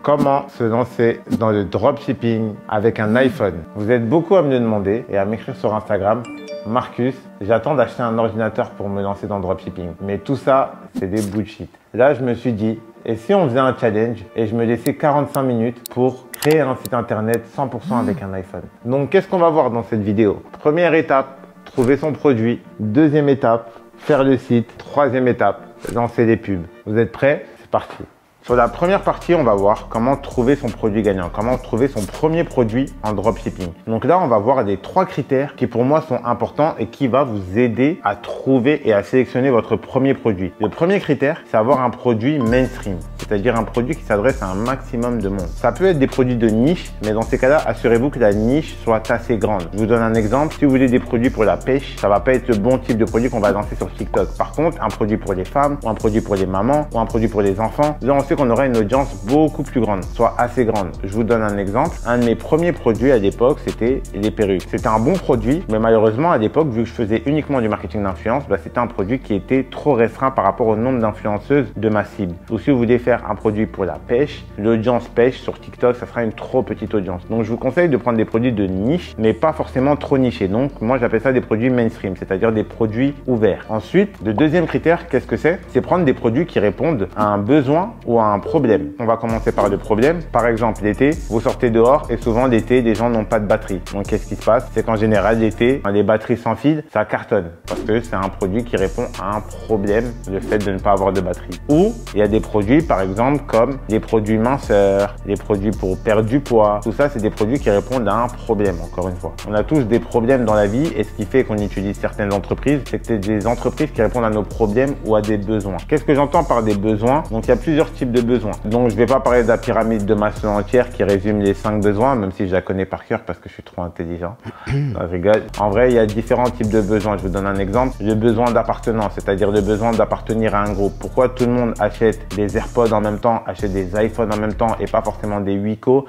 Comment se lancer dans le dropshipping avec un iPhone? Vous êtes beaucoup à me le demander et à m'écrire sur Instagram. Marcus, j'attends d'acheter un ordinateur pour me lancer dans le dropshipping. Mais tout ça, c'est des bullshit. Là, je me suis dit, et si on faisait un challenge et je me laissais 45 minutes pour créer un site internet 100% avec un iPhone? Donc, qu'est-ce qu'on va voir dans cette vidéo? Première étape, trouver son produit. Deuxième étape, faire le site. Troisième étape, lancer les pubs. Vous êtes prêts? C'est parti. Sur la première partie, on va voir comment trouver son produit gagnant, comment trouver son premier produit en dropshipping. Donc là, on va voir les 3 critères qui pour moi sont importants et qui va vous aider à trouver et à sélectionner votre premier produit. Le premier critère, c'est avoir un produit mainstream, c'est-à-dire un produit qui s'adresse à un maximum de monde. Ça peut être des produits de niche, mais dans ces cas-là, assurez-vous que la niche soit assez grande. Je vous donne un exemple. Si vous voulez des produits pour la pêche, ça va pas être le bon type de produit qu'on va lancer sur TikTok. Par contre, un produit pour les femmes, ou un produit pour les mamans, ou un produit pour les enfants, là, on sait qu'on aura une audience beaucoup plus grande, soit assez grande. Je vous donne un exemple. Un de mes premiers produits à l'époque, c'était les perruques. C'était un bon produit, mais malheureusement, à l'époque, vu que je faisais uniquement du marketing d'influence, c'était un produit qui était trop restreint par rapport au nombre d'influenceuses de ma cible. Ou si vous voulez faire un produit pour la pêche, l'audience pêche sur TikTok, ça sera une trop petite audience. Donc, je vous conseille de prendre des produits de niche, mais pas forcément trop nichés. Donc, moi, j'appelle ça des produits mainstream, c'est-à-dire des produits ouverts. Ensuite, le deuxième critère, qu'est-ce que c'est? C'est prendre des produits qui répondent à un besoin ou à un problème. On va commencer par le problème. Par exemple, l'été, vous sortez dehors et souvent l'été, les gens n'ont pas de batterie. Donc, qu'est-ce qui se passe? C'est qu'en général, l'été, les batteries sans fil, ça cartonne parce que c'est un produit qui répond à un problème, le fait de ne pas avoir de batterie. Ou il y a des produits, par exemple, comme les produits minceurs, les produits pour perdre du poids. Tout ça, c'est des produits qui répondent à un problème, encore une fois. On a tous des problèmes dans la vie et ce qui fait qu'on utilise certaines entreprises, c'est que c'est des entreprises qui répondent à nos problèmes ou à des besoins. Qu'est-ce que j'entends par des besoins? Donc, il y a plusieurs types de besoins. Donc, je vais pas parler de la pyramide de Maslow entière qui résume les 5 besoins, même si je la connais par cœur parce que je suis trop intelligent. Non, je rigole. En vrai, il y a différents types de besoins. Je vous donne un exemple. Le besoin d'appartenance, c'est-à-dire le besoin d'appartenir à un groupe. Pourquoi tout le monde achète des AirPods en même temps, achète des iPhones en même temps et pas forcément des Wiko?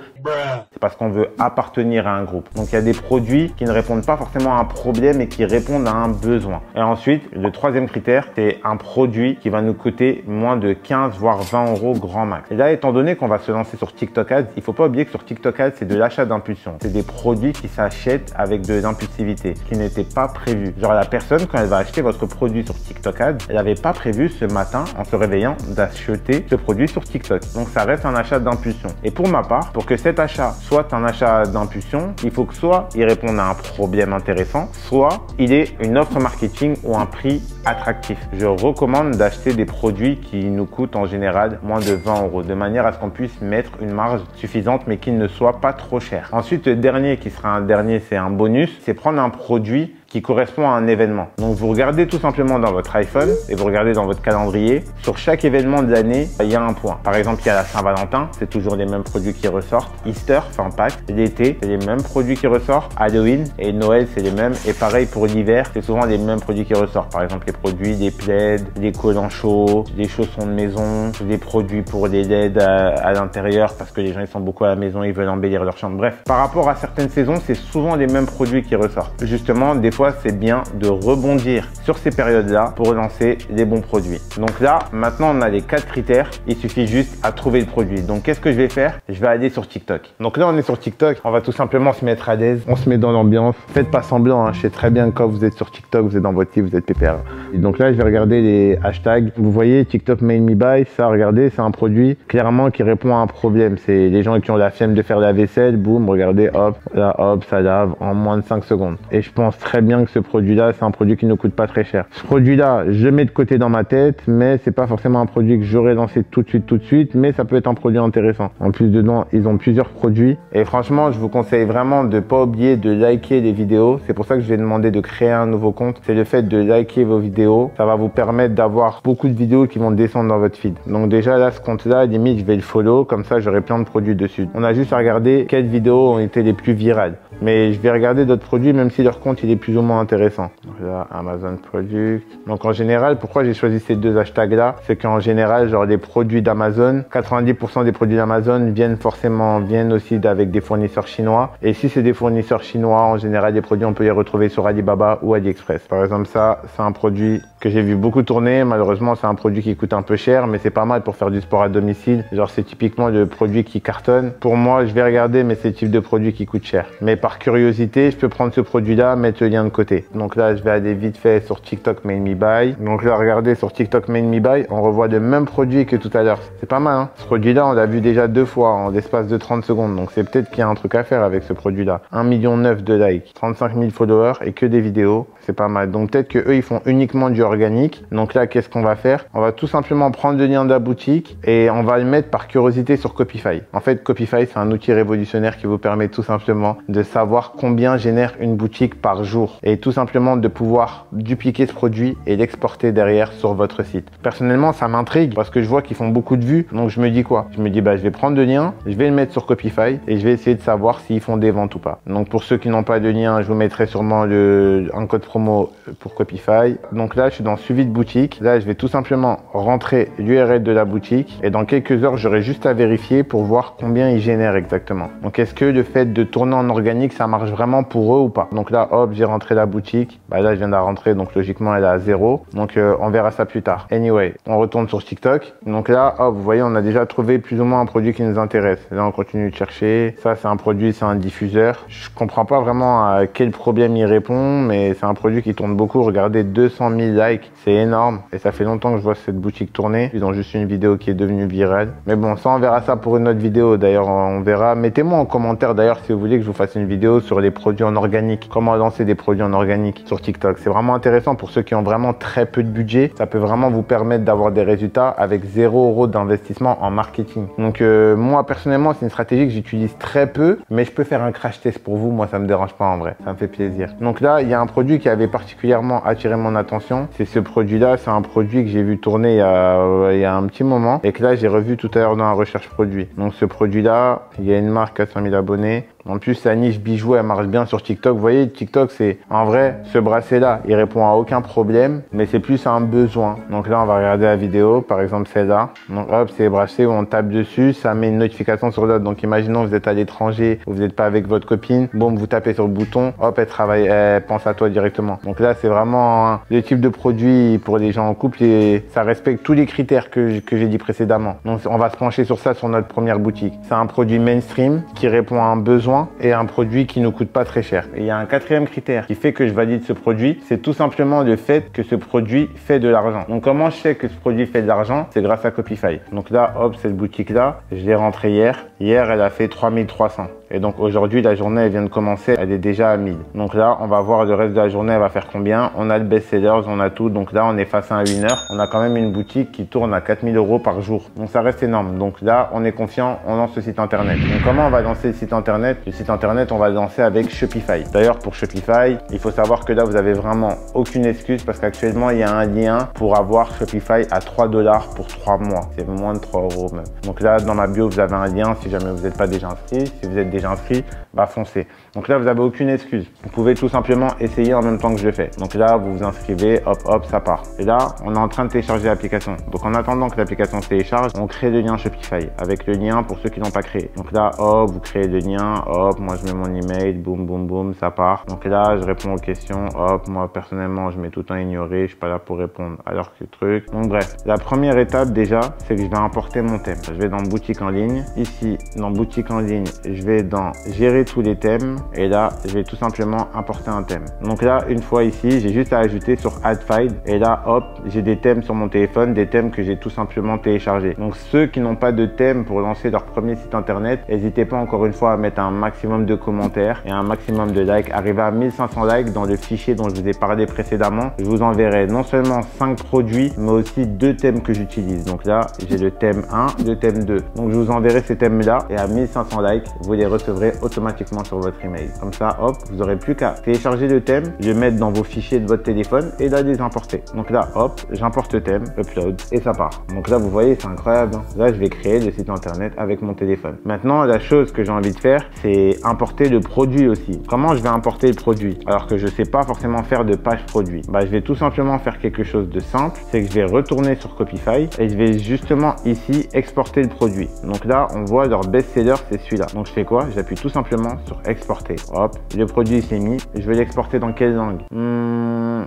C'est parce qu'on veut appartenir à un groupe. Donc, il y a des produits qui ne répondent pas forcément à un problème et qui répondent à un besoin. Et ensuite, le troisième critère, c'est un produit qui va nous coûter moins de 15 voire 20 euros grand max. Et là, étant donné qu'on va se lancer sur TikTok Ads, il faut pas oublier que sur TikTok Ads, c'est de l'achat d'impulsion. C'est des produits qui s'achètent avec de l'impulsivité, qui n'était pas prévu. Genre, la personne, quand elle va acheter votre produit sur TikTok Ads, elle n'avait pas prévu ce matin, en se réveillant, d'acheter ce produit sur TikTok. Donc, ça reste un achat d'impulsion. Et pour ma part, pour que cet achat soit un achat d'impulsion, il faut que soit il réponde à un problème intéressant, soit il ait une offre marketing ou un prix attractif. Je recommande d'acheter des produits qui nous coûtent en général moins de 20 euros, de manière à ce qu'on puisse mettre une marge suffisante mais qu'il ne soit pas trop cher. Ensuite, le dernier qui sera un dernier, c'est un bonus, c'est prendre un produit qui correspond à un événement. Donc, vous regardez tout simplement dans votre iPhone et vous regardez dans votre calendrier. Sur chaque événement de l'année, il y a un point. Par exemple, il y a la Saint-Valentin, c'est toujours les mêmes produits qui ressortent. Easter, fin Pâques, l'été, c'est les mêmes produits qui ressortent. Halloween et Noël, c'est les mêmes. Et pareil pour l'hiver, c'est souvent les mêmes produits qui ressortent. Par exemple, les produits, des plaids, des collants chauds, des chaussons de maison, des produits pour les LED à l'intérieur parce que les gens ils sont beaucoup à la maison, ils veulent embellir leur chambre. Bref, par rapport à certaines saisons, c'est souvent les mêmes produits qui ressortent. Justement, des fois, c'est bien de rebondir sur ces périodes-là pour lancer les bons produits. Donc là, maintenant, on a les 4 critères. Il suffit juste à trouver le produit. Donc, qu'est-ce que je vais faire? Je vais aller sur TikTok. Donc là, on est sur TikTok. On va tout simplement se mettre à l'aise. On se met dans l'ambiance. Faites pas semblant. Je sais très bien que quand vous êtes sur TikTok, vous êtes dans votre lit, vous êtes pépère. Et donc là, je vais regarder les hashtags. Vous voyez, TikTok made me buy. Ça, regardez, c'est un produit clairement qui répond à un problème. C'est les gens qui ont la flemme de faire la vaisselle. Boum, regardez, hop, là, hop, ça lave en moins de 5 secondes. Et je pense très bien que ce produit-là, c'est un produit qui ne coûte pas très cher. Ce produit-là, je le mets de côté dans ma tête, mais c'est pas forcément un produit que j'aurais lancé tout de suite, mais ça peut être un produit intéressant. En plus, dedans, ils ont plusieurs produits. Et franchement, je vous conseille vraiment de pas oublier de liker les vidéos. C'est pour ça que je vais demander de créer un nouveau compte. C'est le fait de liker vos vidéos. Ça va vous permettre d'avoir beaucoup de vidéos qui vont descendre dans votre feed. Donc déjà, là, ce compte-là, limite, je vais le follow. Comme ça, j'aurai plein de produits dessus. On a juste à regarder quelles vidéos ont été les plus virales. Mais je vais regarder d'autres produits, même si leur compte il est plus plus ou moins intéressants. Donc là, Amazon Product. Donc en général, pourquoi j'ai choisi ces deux hashtags là, c'est qu'en général, genre les produits d'Amazon, 90% des produits d'Amazon viennent aussi avec des fournisseurs chinois. Et si c'est des fournisseurs chinois, en général, les produits, on peut les retrouver sur Alibaba ou AliExpress. Par exemple, ça, c'est un produit que j'ai vu beaucoup tourner. Malheureusement, c'est un produit qui coûte un peu cher, mais c'est pas mal pour faire du sport à domicile. Genre, c'est typiquement le produit qui cartonne. Pour moi, je vais regarder, mais c'est le type de produit qui coûte cher. Mais par curiosité, je peux prendre ce produit-là, mettre le lien de côté. Donc là, je vais aller vite fait sur TikTok Made Me Buy. Donc là, regardez sur TikTok Made Me Buy, on revoit le même produit que tout à l'heure. C'est pas mal, hein. Ce produit-là, on l'a vu déjà 2 fois en l'espace de 30 secondes. Donc c'est peut-être qu'il y a un truc à faire avec ce produit-là. 1,9 million de likes, 35 000 followers et que des vidéos. C'est pas mal. Donc peut-être que eux, ils font uniquement du organique. Donc là, qu'est-ce qu'on va faire? On va tout simplement prendre le lien de la boutique et on va le mettre par curiosité sur Copify. En fait, Copify, c'est un outil révolutionnaire qui vous permet tout simplement de savoir combien génère une boutique par jour et tout simplement de pouvoir dupliquer ce produit et l'exporter derrière sur votre site. Personnellement, ça m'intrigue parce que je vois qu'ils font beaucoup de vues. Donc je me dis quoi? Je me dis, bah, je vais prendre le lien, je vais le mettre sur Copify et je vais essayer de savoir s'ils font des ventes ou pas. Donc pour ceux qui n'ont pas de lien, je vous mettrai sûrement un code promo pour Copify. Donc là, je suis dans suivi de boutique. Là, je vais tout simplement rentrer l'URL de la boutique et dans quelques heures, j'aurai juste à vérifier pour voir combien ils génèrent exactement. Donc est-ce que le fait de tourner en organique, ça marche vraiment pour eux ou pas? Donc là, hop, j'ai rentré la boutique. Bah là, je viens de la rentrer, donc logiquement, elle est à 0. Donc on verra ça plus tard. Anyway, on retourne sur TikTok. Donc là, hop, vous voyez, on a déjà trouvé plus ou moins un produit qui nous intéresse. Là, on continue de chercher. Ça, c'est un produit, c'est un diffuseur. Je comprends pas vraiment à quel problème il répond, mais c'est un produit qui tourne beaucoup. Regardez, 200 000 likes, c'est énorme. Et ça fait longtemps que je vois cette boutique tourner. Ils ont juste une vidéo qui est devenue virale. Mais bon, ça, on verra ça pour une autre vidéo. D'ailleurs, on verra. Mettez-moi en commentaire, d'ailleurs, si vous voulez que je vous fasse une vidéo sur les produits en organique. Comment lancer des produits en organique sur TikTok. C'est vraiment intéressant pour ceux qui ont vraiment très peu de budget. Ça peut vraiment vous permettre d'avoir des résultats avec 0 € d'investissement en marketing. Donc, moi, personnellement, c'est une stratégie que j'utilise très peu, mais je peux faire un crash test pour vous. Moi, ça me dérange pas en vrai. Ça me fait plaisir. Donc là, il y a un produit qui avait particulièrement attiré mon attention. C'est ce produit-là. C'est un produit que j'ai vu tourner il y a un petit moment et que là, j'ai revu tout à l'heure dans la recherche produit. Donc, ce produit-là, il y a une marque à 100 000 abonnés. En plus, sa niche bijoux, elle marche bien sur TikTok. Vous voyez, TikTok, c'est en vrai, ce bracelet-là, il répond à aucun problème, mais c'est plus un besoin. Donc là, on va regarder la vidéo, par exemple celle-là. Donc hop, c'est les bracelets où on tape dessus, ça met une notification sur l'autre. Donc imaginons vous êtes à l'étranger, vous n'êtes pas avec votre copine, boum, vous tapez sur le bouton, hop, elle pense à toi directement. Donc là, c'est vraiment le type de produit pour les gens en couple et ça respecte tous les critères que j'ai dit précédemment. Donc on va se pencher sur ça sur notre première boutique. C'est un produit mainstream qui répond à un besoin et un produit qui ne coûte pas très cher. Et il y a un quatrième critère qui fait que je valide ce produit, c'est tout simplement le fait que ce produit fait de l'argent. Donc comment je sais que ce produit fait de l'argent? C'est grâce à Copify. Donc là, hop, cette boutique-là, je l'ai rentrée hier. Hier, elle a fait 3300. Et donc aujourd'hui, la journée, elle vient de commencer, elle est déjà à 1000. Donc là, on va voir le reste de la journée, elle va faire combien. On a le best-sellers, on a tout. Donc là, on est face à un winner. On a quand même une boutique qui tourne à 4000 € par jour. Donc ça reste énorme. Donc là, on est confiant, on lance le site internet. Donc comment on va lancer le site internet? Le site internet, on va le lancer avec Shopify. D'ailleurs, pour Shopify, il faut savoir que là, vous avez vraiment aucune excuse parce qu'actuellement, il y a un lien pour avoir Shopify à 3 $ pour 3 mois. C'est moins de 3 € même. Donc là, dans ma bio, vous avez un lien si jamais vous n'êtes pas déjà inscrit. Si vous êtes déjà inscrit, bah foncez. Donc là, vous n'avez aucune excuse. Vous pouvez tout simplement essayer en même temps que je le fais. Donc là, vous vous inscrivez, hop, hop, ça part. Et là, on est en train de télécharger l'application. Donc en attendant que l'application se télécharge, on crée le lien Shopify avec le lien pour ceux qui n'ont pas créé. Donc là, hop, vous créez le lien, hop, moi je mets mon email, boum, boum, boum, ça part. Donc là, je réponds aux questions, hop, moi personnellement, je mets tout le temps ignoré, je suis pas là pour répondre alors que le truc. Donc bref, la première étape déjà, c'est que je vais importer mon thème. Je vais dans boutique en ligne. Ici, dans boutique en ligne, je vais dans gérer tous les thèmes et là, je vais tout simplement importer un thème. Donc là, une fois ici, j'ai juste à ajouter sur Add File et là, hop, j'ai des thèmes sur mon téléphone, des thèmes que j'ai tout simplement téléchargés. Donc ceux qui n'ont pas de thème pour lancer leur premier site internet, n'hésitez pas encore une fois à mettre un maximum de commentaires et un maximum de likes. Arrivé à 1500 likes dans le fichier dont je vous ai parlé précédemment, je vous enverrai non seulement 5 produits, mais aussi 2 thèmes que j'utilise. Donc là, j'ai le thème 1, le thème 2. Donc je vous enverrai ces thèmes-là et à 1500 likes, vous les recevrez automatiquement sur votre email. Comme ça, hop, vous n'aurez plus qu'à télécharger le thème, le mettre dans vos fichiers de votre téléphone et là, les importer. Donc là, hop, j'importe le thème, upload et ça part. Donc là, vous voyez, c'est incroyable. Là, je vais créer le site internet avec mon téléphone. Maintenant, la chose que j'ai envie de faire, c'est importer le produit aussi. Comment je vais importer le produit alors que je sais pas forcément faire de page produit? Bah, je vais tout simplement faire quelque chose de simple, c'est que je vais retourner sur Copify et je vais justement ici exporter le produit. Donc là, on voit leur best-seller, c'est celui-là. Donc je fais quoi? J'appuie tout simplement sur exporter. Hop, le produit s'est mis. Je vais l'exporter dans quelle langue?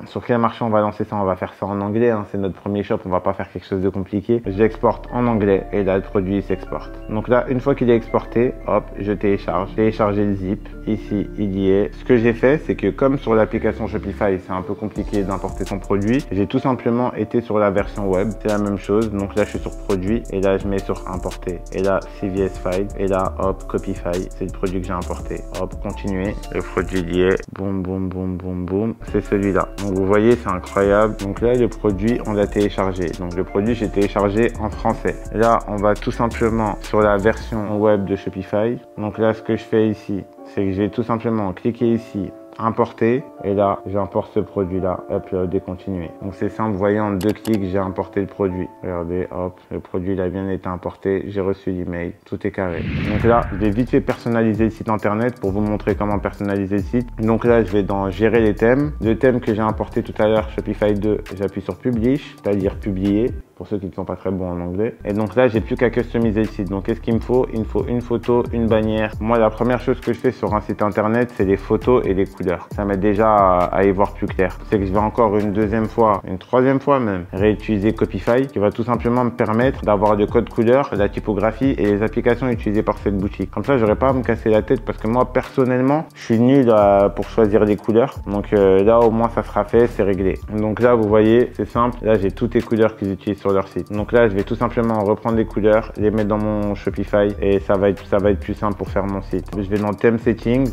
Sur quel marché on va lancer ça? On va faire ça en anglais, hein. C'est notre premier shop, on va pas faire quelque chose de compliqué. J'exporte en anglais et là, le produit s'exporte. Donc là, une fois qu'il est exporté, hop, je télécharge. Télécharger le zip. Ici, il y est. Ce que j'ai fait, c'est que comme sur l'application Shopify, c'est un peu compliqué d'importer son produit, j'ai tout simplement été sur la version web. C'est la même chose. Donc là, je suis sur produit et là, je mets sur importer. Et là, CVS file. Et là, hop, Copify. C'est le produit que j'ai importé. Hop, continuer. Le produit y est. Boum, boum, boum, boum, boum. C'est celui-là. Donc vous voyez, c'est incroyable. Donc là, le produit, on l'a téléchargé. Donc le produit, j'ai téléchargé en français. Là, on va tout simplement sur la version web de Shopify. Donc là, ce que je fais ici, c'est que je vais tout simplement cliquer ici, importer, et là j'importe ce produit là, upload et continuer. Donc c'est simple, vous voyez, en 2 clics j'ai importé le produit. Regardez, hop, le produit il a bien été importé, j'ai reçu l'email, tout est carré. Donc là je vais vite fait personnaliser le site internet pour vous montrer comment personnaliser le site. Donc là je vais dans gérer les thèmes, le thème que j'ai importé tout à l'heure, Shopify 2, j'appuie sur publish, c'est-à-dire publier, pour ceux qui ne sont pas très bons en anglais. Et donc là, j'ai plus qu'à customiser le site. Donc qu'est-ce qu'il me faut? Il me faut une photo, une bannière. Moi, la première chose que je fais sur un site internet, c'est les photos et les couleurs. Ça m'aide déjà à y voir plus clair. C'est que je vais encore une deuxième fois, une troisième fois même, réutiliser Copify, qui va tout simplement me permettre d'avoir le code couleur, la typographie et les applications utilisées par cette boutique. Comme ça, j'aurais pas à me casser la tête parce que moi, personnellement, je suis nul pour choisir les couleurs. Donc là, au moins, ça sera fait, c'est réglé. Donc là, vous voyez, c'est simple. Là, j'ai toutes les couleurs qu'ils utilisent sur leur site. Donc là, je vais tout simplement reprendre les couleurs, les mettre dans mon Shopify et ça va être plus simple pour faire mon site. Je vais dans Theme Settings.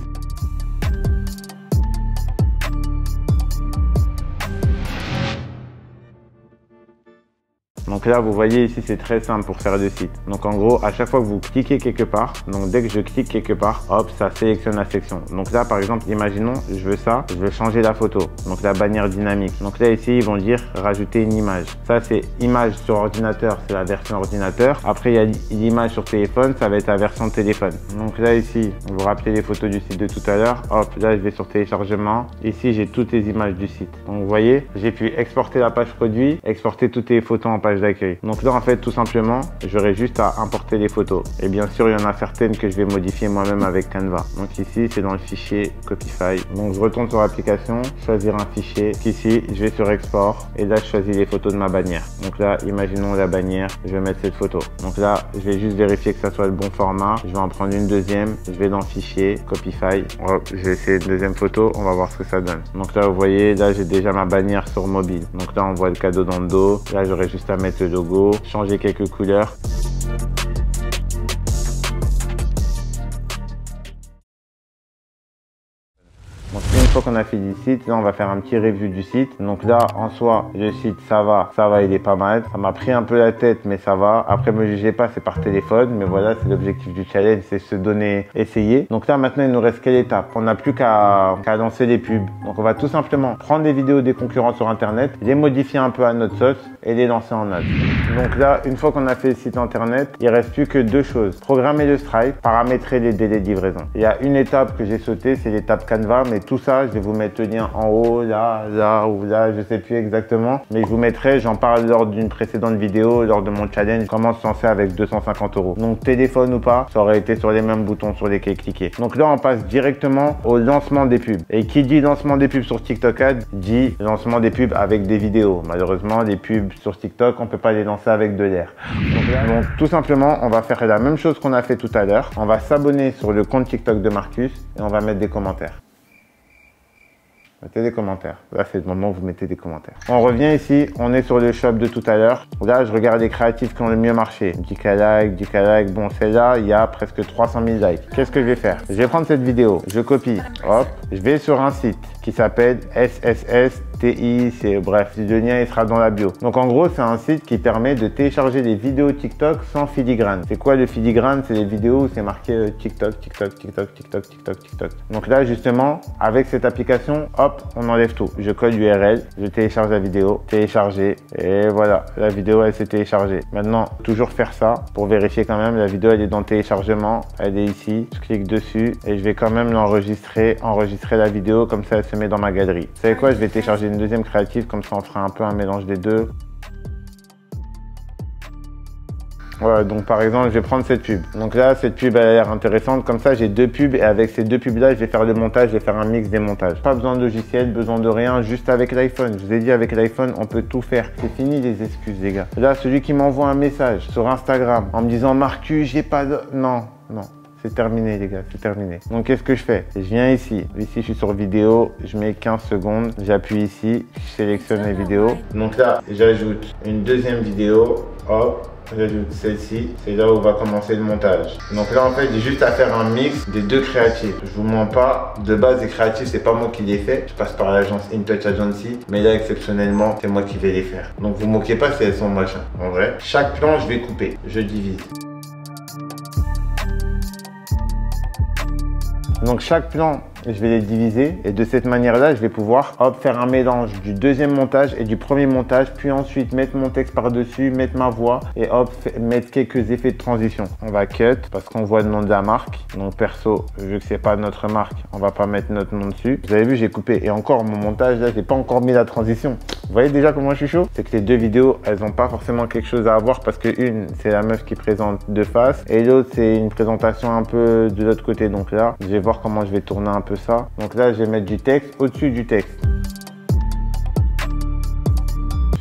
Donc là, vous voyez ici, c'est très simple pour faire le site. Donc en gros, à chaque fois que vous cliquez quelque part, donc dès que je clique quelque part, hop, ça sélectionne la section. Donc là, par exemple, imaginons, je veux ça, je veux changer la photo. Donc la bannière dynamique. Donc là, ici, ils vont dire rajouter une image. Ça, c'est image sur ordinateur, c'est la version ordinateur. Après, il y a l'image sur téléphone, ça va être la version téléphone. Donc là, ici, vous vous rappelez les photos du site de tout à l'heure. Hop, là, je vais sur téléchargement. Ici, j'ai toutes les images du site. Donc vous voyez, j'ai pu exporter la page produit, exporter toutes les photos en page d'accueil. Donc là, en fait, tout simplement, j'aurai juste à importer les photos. Et bien sûr, il y en a certaines que je vais modifier moi-même avec Canva. Donc ici, c'est dans le fichier Copify. Donc je retourne sur l'application, choisir un fichier. Ici, je vais sur export et là, je choisis les photos de ma bannière. Donc là, imaginons la bannière, je vais mettre cette photo. Donc là, je vais juste vérifier que ça soit le bon format. Je vais en prendre une deuxième. Je vais dans fichier Copify. Hop, je vais essayer une deuxième photo. On va voir ce que ça donne. Donc là, vous voyez, là, j'ai déjà ma bannière sur mobile. Donc là, on voit le cadeau dans le dos. Là, j'aurais juste à mettre le logo, changer quelques couleurs. Donc une fois qu'on a fait du site, là on va faire un petit review du site. Donc là en soi le site ça va, il est pas mal. Ça m'a pris un peu la tête mais ça va. Après me jugez pas, c'est par téléphone. Mais voilà, c'est l'objectif du challenge, c'est se donner, essayer. Donc là maintenant il nous reste quelle étape? On n'a plus qu'à lancer les pubs. Donc on va tout simplement prendre des vidéos des concurrents sur internet, les modifier un peu à notre sauce et les lancer en ads. Donc là une fois qu'on a fait le site internet, il reste plus que deux choses. Programmer le Stripe, paramétrer les délais de livraison. Il y a une étape que j'ai sautée, c'est l'étape Canva, mais tout ça, je vais vous mettre le lien en haut, là ou là, je sais plus exactement. Mais je vous mettrai, j'en parle lors d'une précédente vidéo, lors de mon challenge, comment se lancer avec 250 €. Donc téléphone ou pas, ça aurait été sur les mêmes boutons sur lesquels cliquer. Donc là, on passe directement au lancement des pubs. Et qui dit lancement des pubs sur TikTok Ads, dit lancement des pubs avec des vidéos. Malheureusement, les pubs sur TikTok, on peut pas les lancer avec de l'air. Donc tout simplement, on va faire la même chose qu'on a fait tout à l'heure. On va s'abonner sur le compte TikTok de Marcus et on va mettre des commentaires. Mettez des commentaires. Là, c'est le moment où vous mettez des commentaires. On revient ici. On est sur le shop de tout à l'heure. Là, je regarde les créatifs qui ont le mieux marché. 10K likes, 10K likes. Bon, celle-là, il y a presque 300 000 likes. Qu'est-ce que je vais faire? Je vais prendre cette vidéo. Je copie. Hop. Je vais sur un site qui s'appelle SSS TI, bref, le lien il sera dans la bio. Donc en gros, c'est un site qui permet de télécharger des vidéos TikTok sans filigrane. C'est quoi le filigrane? C'est les vidéos où c'est marqué TikTok, TikTok, TikTok, TikTok, TikTok, TikTok. Donc là, justement, avec cette application, hop, on enlève tout. Je colle l'URL, je télécharge la vidéo, télécharger, et voilà, la vidéo elle s'est téléchargée. Maintenant, toujours faire ça pour vérifier quand même, la vidéo elle est dans le téléchargement, elle est ici, je clique dessus et je vais quand même l'enregistrer, enregistrer la vidéo, comme ça elle se met dans ma galerie. Vous savez quoi, je vais télécharger une deuxième créative, comme ça on fera un peu un mélange des deux. Voilà, donc par exemple, je vais prendre cette pub. Donc là, cette pub, elle a l'air intéressante. Comme ça, j'ai deux pubs et avec ces deux pubs-là, je vais faire le montage, je vais faire un mix des montages. Pas besoin de logiciel, besoin de rien, juste avec l'iPhone. Je vous ai dit, avec l'iPhone, on peut tout faire. C'est fini les excuses, les gars. Là, celui qui m'envoie un message sur Instagram en me disant « Marcus, j'ai pas de... » Non, non. C'est terminé les gars, c'est terminé. Donc qu'est-ce que je fais? Je viens ici, je suis sur vidéo, je mets 15 secondes, j'appuie ici, je sélectionne les vidéos. Donc là, j'ajoute une deuxième vidéo, hop, j'ajoute celle-ci, c'est là où va commencer le montage. Donc là en fait, j'ai juste à faire un mix des deux créatifs. Je vous mens pas, de base les créatifs, c'est pas moi qui les fais, je passe par l'agence InTouch Agency, mais là exceptionnellement, c'est moi qui vais les faire. Donc vous moquez pas si elles sont moches, en vrai. Chaque plan, je vais couper, je divise. Donc chaque plan, je vais les diviser et de cette manière-là, je vais pouvoir hop, faire un mélange du deuxième montage et du premier montage, puis ensuite mettre mon texte par-dessus, mettre ma voix et hop, mettre quelques effets de transition. On va cut parce qu'on voit le nom de la marque. Donc perso, vu que c'est pas notre marque, on va pas mettre notre nom dessus. Vous avez vu, j'ai coupé et encore mon montage là, j'ai pas encore mis la transition. Vous voyez déjà comment je suis chaud? C'est que les deux vidéos, elles ont pas forcément quelque chose à avoir parce que une, c'est la meuf qui présente de face et l'autre, c'est une présentation un peu de l'autre côté. Donc là, je vais voir comment je vais tourner un peu ça. Donc là, je vais mettre du texte au-dessus du texte.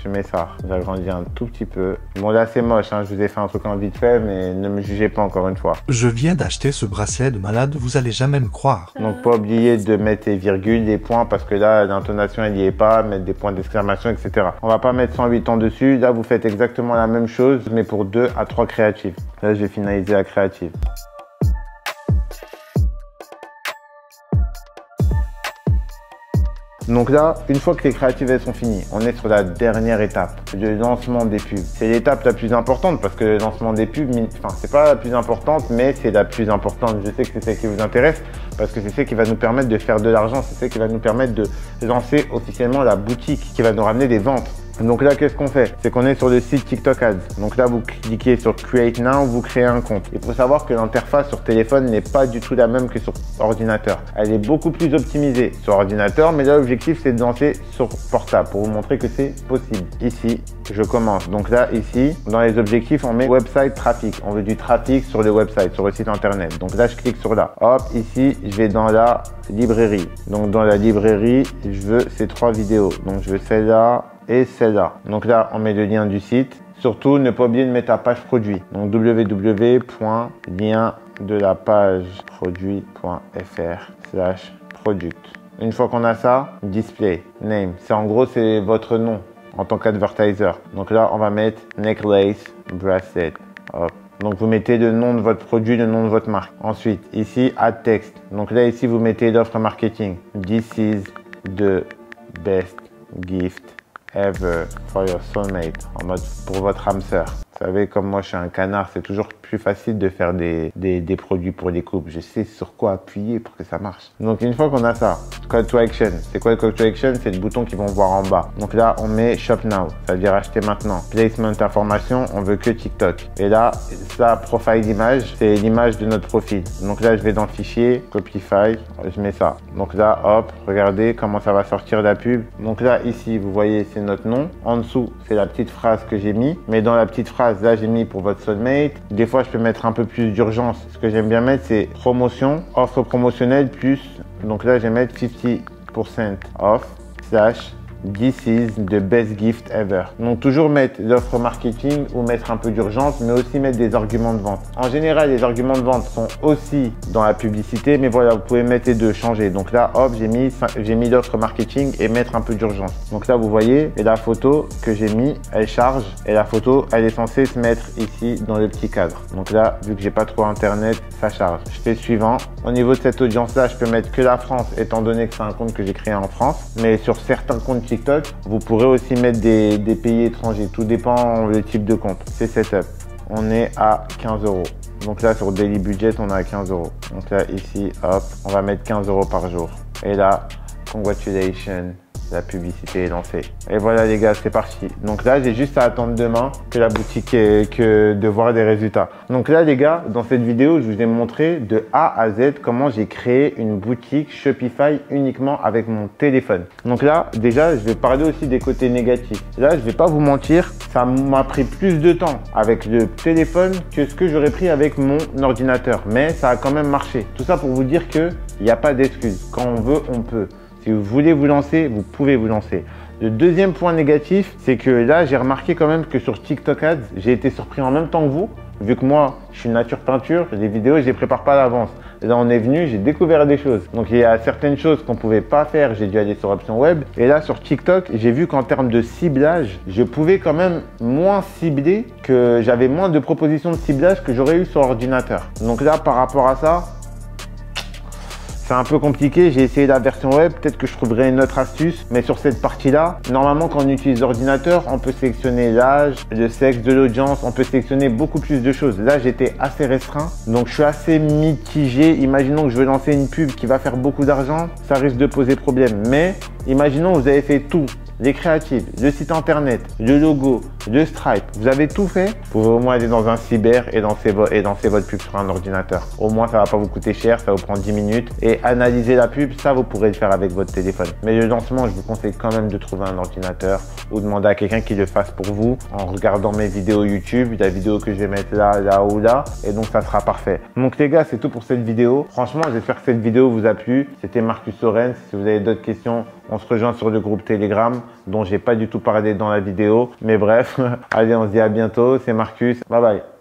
Je mets ça, j'agrandis un tout petit peu. Bon là c'est moche, hein. Je vous ai fait un truc en vite fait, mais ne me jugez pas encore une fois. Je viens d'acheter ce bracelet de malade, vous allez jamais me croire. Donc pas oublier de mettre les virgules, les points, parce que là l'intonation elle n'y est pas, mettre des points d'exclamation, etc. On va pas mettre 108 ans dessus, là vous faites exactement la même chose, mais pour 2 à 3 créatives. Là je vais finaliser la créative. Donc là, une fois que les créatives elles sont finies, on est sur la dernière étape, le lancement des pubs. C'est l'étape la plus importante parce que le lancement des pubs, enfin c'est pas la plus importante, mais c'est la plus importante. Je sais que c'est celle qui vous intéresse parce que c'est celle qui va nous permettre de faire de l'argent, c'est celle qui va nous permettre de lancer officiellement la boutique, qui va nous ramener des ventes. Donc là, qu'est-ce qu'on fait? C'est qu'on est sur le site TikTok Ads. Donc là, vous cliquez sur Create Now, vous créez un compte. Il faut savoir que l'interface sur téléphone n'est pas du tout la même que sur ordinateur. Elle est beaucoup plus optimisée sur ordinateur, mais là, l'objectif, c'est de lancer sur portable pour vous montrer que c'est possible. Ici, je commence. Donc là, ici, dans les objectifs, on met website trafic. On veut du trafic sur le website, sur le site internet. Donc là, je clique sur là. Hop, ici, je vais dans la librairie. Donc dans la librairie, je veux ces 3 vidéos. Donc je veux celle-là et celle-là. Donc là, on met le lien du site. Surtout, ne pas oublier de mettre ta page produit. Donc www.liendelapage-produit.fr/product. Une fois qu'on a ça, display, name. C'est en gros, c'est votre nom en tant qu'advertiser. Donc là, on va mettre necklace, bracelet. Hop. Donc vous mettez le nom de votre produit, le nom de votre marque. Ensuite, ici, add text. Donc là, ici, vous mettez l'offre marketing. This is the best gift ever for your soulmate, en mode pour votre âme sœur. Vous savez, comme moi je suis un canard, c'est toujours plus facile de faire des produits pour les couples. Je sais sur quoi appuyer pour que ça marche. Donc une fois qu'on a ça, call to action. C'est quoi le call to action? C'est le bouton qu'ils vont voir en bas. Donc là, on met shop now, ça veut dire acheter maintenant. Placement information, on veut que TikTok. Et là, ça, profile image, c'est l'image de notre profil. Donc là, je vais dans fichier, Copify, je mets ça. Donc là, hop, regardez comment ça va sortir la pub. Donc là, ici, vous voyez, c'est notre nom. En dessous, c'est la petite phrase que j'ai mis. Mais dans la petite phrase, là, j'ai mis pour votre soulmate. Des fois, je peux mettre un peu plus d'urgence. Ce que j'aime bien mettre, c'est promotion, offre promotionnelle plus. Donc là, je vais mettre 50% off / This is the best gift ever. Donc toujours mettre l'offre marketing ou mettre un peu d'urgence, mais aussi mettre des arguments de vente. En général, les arguments de vente sont aussi dans la publicité, mais voilà, vous pouvez mettre les deux, changer. Donc là, hop, j'ai mis l'offre marketing et mettre un peu d'urgence. Donc là, vous voyez, et la photo que j'ai mis, elle charge et la photo, elle est censée se mettre ici dans le petit cadre. Donc là, vu que j'ai pas trop internet, ça charge. Je fais suivant. Au niveau de cette audience-là, je peux mettre que la France, étant donné que c'est un compte que j'ai créé en France, mais sur certains comptes TikTok. Vous pourrez aussi mettre des pays étrangers. Tout dépend le type de compte. C'est setup. On est à 15 €. Donc là, sur Daily Budget, on est à 15 €. Donc là, ici, hop, on va mettre 15 € par jour. Et là, congratulations. La publicité est lancée. Et voilà les gars, c'est parti. Donc là, j'ai juste à attendre demain que la boutique que de voir des résultats. Donc là les gars, dans cette vidéo, je vous ai montré de A à Z comment j'ai créé une boutique Shopify uniquement avec mon téléphone. Donc là, déjà, je vais parler aussi des côtés négatifs. Là, je vais pas vous mentir, ça m'a pris plus de temps avec le téléphone que ce que j'aurais pris avec mon ordinateur. Mais ça a quand même marché. Tout ça pour vous dire que il n'y a pas d'excuse. Quand on veut, on peut. Si vous voulez vous lancer, vous pouvez vous lancer. Le deuxième point négatif, c'est que là, j'ai remarqué quand même que sur TikTok Ads, j'ai été surpris en même temps que vous. Vu que moi, je suis nature peinture, les vidéos, je les prépare pas à l'avance. Et là, on est venu, j'ai découvert des choses. Donc, il y a certaines choses qu'on pouvait pas faire. J'ai dû aller sur Option Web. Et là, sur TikTok, j'ai vu qu'en termes de ciblage, je pouvais quand même moins cibler, que j'avais moins de propositions de ciblage que j'aurais eu sur ordinateur. Donc là, par rapport à ça, c'est un peu compliqué, j'ai essayé la version web, peut-être que je trouverai une autre astuce, mais sur cette partie-là, normalement quand on utilise l'ordinateur, on peut sélectionner l'âge, le sexe de l'audience, on peut sélectionner beaucoup plus de choses. Là, j'étais assez restreint, donc je suis assez mitigé. Imaginons que je veux lancer une pub qui va faire beaucoup d'argent, ça risque de poser problème. Mais imaginons que vous avez fait tout. Les créatives, le site internet, le logo, le Stripe, vous avez tout fait. Vous pouvez au moins aller dans un cyber et lancer votre pub sur un ordinateur. Au moins, ça va pas vous coûter cher, ça vous prend 10 minutes. Et analyser la pub, ça, vous pourrez le faire avec votre téléphone. Mais le lancement, je vous conseille quand même de trouver un ordinateur ou demander à quelqu'un qui le fasse pour vous en regardant mes vidéos YouTube, la vidéo que je vais mettre là, là ou là. Et donc, ça sera parfait. Donc, les gars, c'est tout pour cette vidéo. Franchement, j'espère que cette vidéo vous a plu. C'était Marcus Sorens. Si vous avez d'autres questions, on se rejoint sur le groupe Telegram dont j'ai pas du tout parlé dans la vidéo. Mais bref, allez, on se dit à bientôt. C'est Marcus. Bye bye.